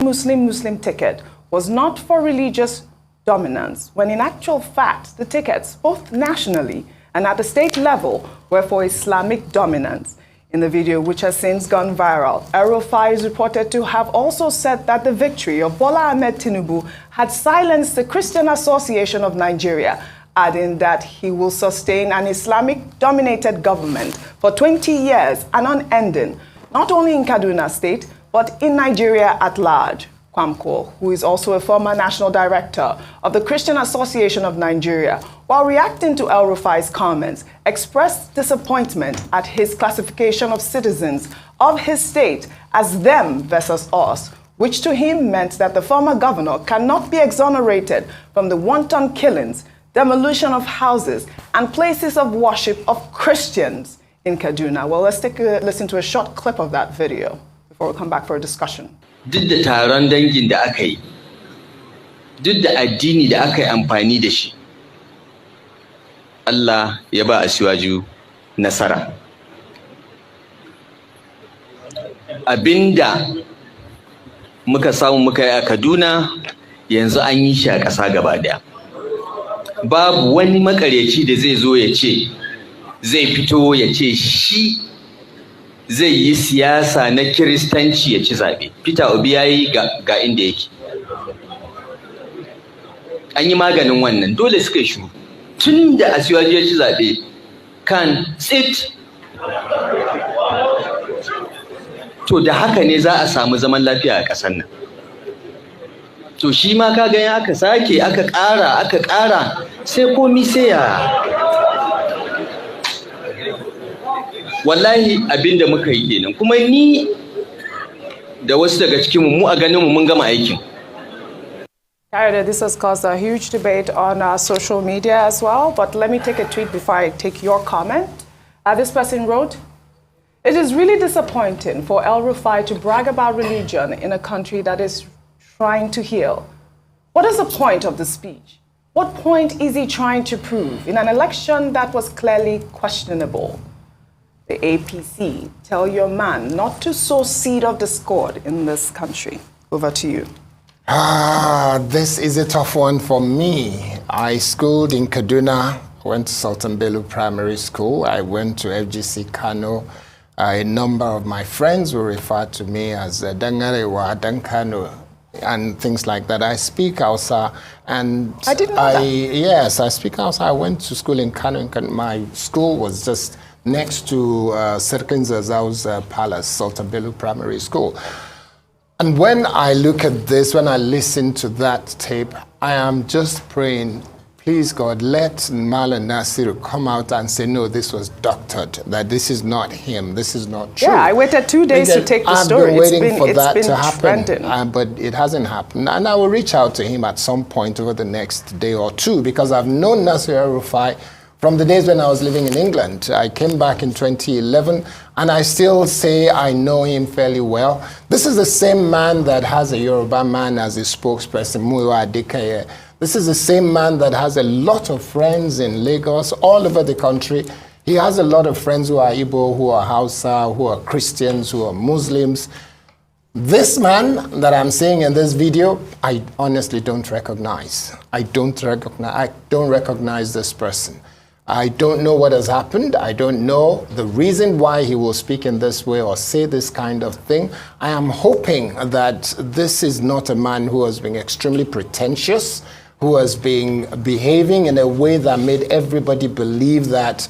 Muslim ticket was not for religious dominance, when in actual fact, the tickets, both nationally and at the state level, were for Islamic dominance. In the video, which has since gone viral, Rufai is reported to have also said that the victory of Bola Ahmed Tinubu had silenced the Christian Association of Nigeria, adding that he will sustain an Islamic-dominated government for 20 years and unending, not only in Kaduna State, but in Nigeria at large. Kwamko, who is also a former national director of the Christian Association of Nigeria, while reacting to El Rufai's comments, expressed disappointment at his classification of citizens of his state as them versus us, which to him meant that the former governor cannot be exonerated from the wanton killings, demolition of houses, and places of worship of Christians in Kaduna. Well, let's take a listen to a short clip of that video before we come back for a discussion. Duk da taron dangin da aka yi, duk da addini da aka yi amfani da shi, Allah ya ba Asiwaju nasara. Abinda muka samu muka yi a Kaduna yanzu an yi shi a ƙasa gaba daya. Babu wani makaryaci da zai zo ya ce, zai fito ya ce shi zai yi siyasa na Kiristanci ya ci zaɓe. Peter Obi ya yi ga inda yake. An yi maganin wannan, dole suka yi shiru. Tun da Asiwaju ya ci zaɓe kan tsit. To da haka ne za a samu zaman lafiya a ƙasar nan. To shi ma ka gani aka sake aka ƙara sai komi sai ya. Wallahi abinda muka yi kenan, kuma ni da wasu daga cikin mu a ganin mu mun gama aikin. This has caused a huge debate on social media as well, but let me take a tweet before I take your comment. This person wrote, "It is really disappointing for El Rufai to brag about religion in a country that is trying to heal. What is the point of the speech? What point is he trying to prove in an election that was clearly questionable? The APC, tell your man not to sow seed of discord in this country." Over to you. This is a tough one for me. I schooled in Kaduna, went to Sultan Bello Primary School. I went to FGC Kano. A number of my friends will refer to me as Dangarewa, Dankano, and things like that. I speak Hausa, and I didn't know that. Yes, I speak Hausa. I went to school in Kano. My school was just next to Serkin Zazau's palace, Sultan Bello Primary School. And when I look at this, when I listen to that tape, I am just praying, please God, let Malan Nasiru come out and say, no, this was doctored, that this is not him, this is not true. Yeah, I waited 2 days to take the story. I've been waiting for that to happen, trending. But it hasn't happened. And I will reach out to him at some point over the next day or two, because I've known Nasir Rufai from the days when I was living in England. I came back in 2011, and I still say I know him fairly well. This is the same man that has a Yoruba man as his spokesperson, Muyiwa Adekaye. This is the same man that has a lot of friends in Lagos, all over the country. He has a lot of friends who are Igbo, who are Hausa, who are Christians, who are Muslims. This man that I'm seeing in this video, I honestly don't recognize. I don't recognize this person. I don't know what has happened. I don't know the reason why he will speak in this way or say this kind of thing. I am hoping that this is not a man who has been extremely pretentious, who has been behaving in a way that made everybody believe that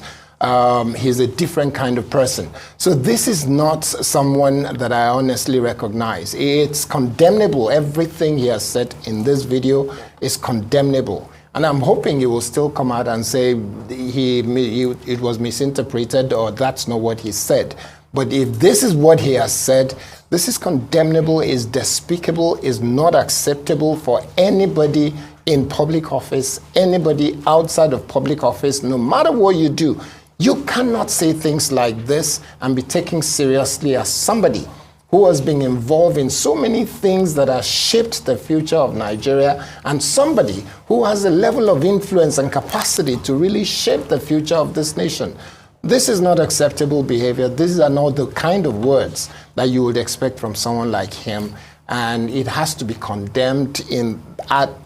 he's a different kind of person. So this is not someone that I honestly recognize. It's condemnable. Everything he has said in this video is condemnable. And I'm hoping he will still come out and say it was misinterpreted or that's not what he said. But if this is what he has said, this is condemnable, is despicable, is not acceptable for anybody in public office, anybody outside of public office, no matter what you do. You cannot say things like this and be taken seriously as somebody who has been involved in so many things that have shaped the future of Nigeria, and somebody who has a level of influence and capacity to really shape the future of this nation. This is not acceptable behavior. These are not the kind of words that you would expect from someone like him. and it has to be condemned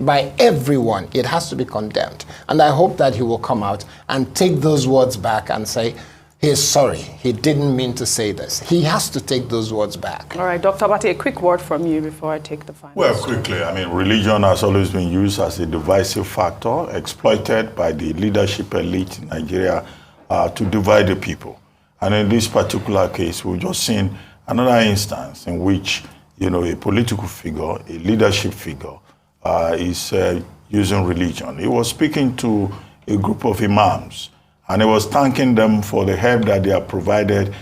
by everyone. It has to be condemned. And I hope that he will come out and take those words back and say, he's sorry, he didn't mean to say this. He has to take those words back. All right, Dr. Bate, a quick word from you before I take the final. Well, quickly, I mean, religion has always been used as a divisive factor, exploited by the leadership elite in Nigeria to divide the people. And in this particular case, we've just seen another instance in which, you know, a political figure, a leadership figure, is using religion. He was speaking to a group of imams, and he was thanking them for the help that they have provided,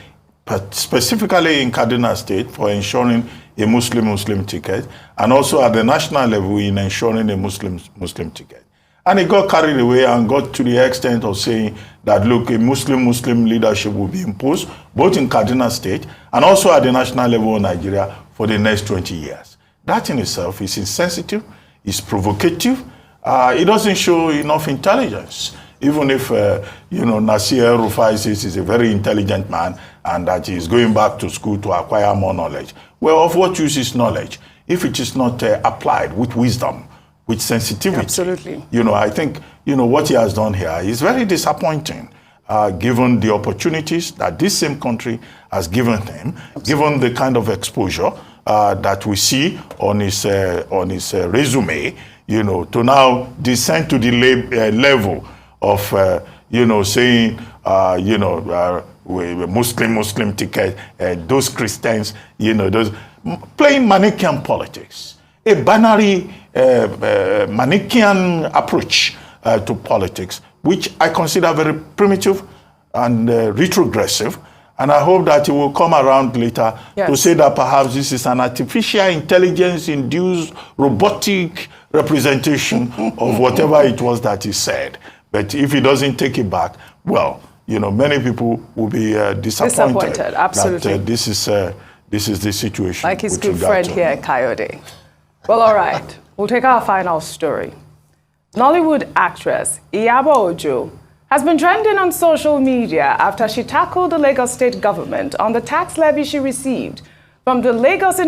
specifically in Kaduna State, for ensuring a Muslim ticket, and also at the national level in ensuring a Muslim ticket. And he got carried away and got to the extent of saying that, look, a Muslim leadership will be imposed, both in Kaduna State and also at the national level of Nigeria for the next 20 years. That in itself is insensitive, is provocative. It doesn't show enough intelligence. Even if, you know, Nasir Rufai says he's a very intelligent man and that he's going back to school to acquire more knowledge. Well, of what use is knowledge if it is not applied with wisdom, with sensitivity? Absolutely. You know, I think, you know, what he has done here is very disappointing, given the opportunities that this same country has given him, given the kind of exposure that we see on his resume, you know, to now descend to the level of, you know, saying, you know, Muslim ticket, those Christians, you know, those playing Manichaean politics, a binary Manichaean approach to politics, which I consider very primitive and retrogressive. And I hope that he will come around later to say that perhaps this is an artificial intelligence-induced robotic representation of whatever it was that he said. But if he doesn't take it back, well, you know, many people will be disappointed. Absolutely. That, this is the situation. Like his good friend here, Coyote. Well, all right. We'll take our final story. Nollywood actress Iyabo Ojo has been trending on social media after she tackled the Lagos state government on the tax levy she received from the Lagos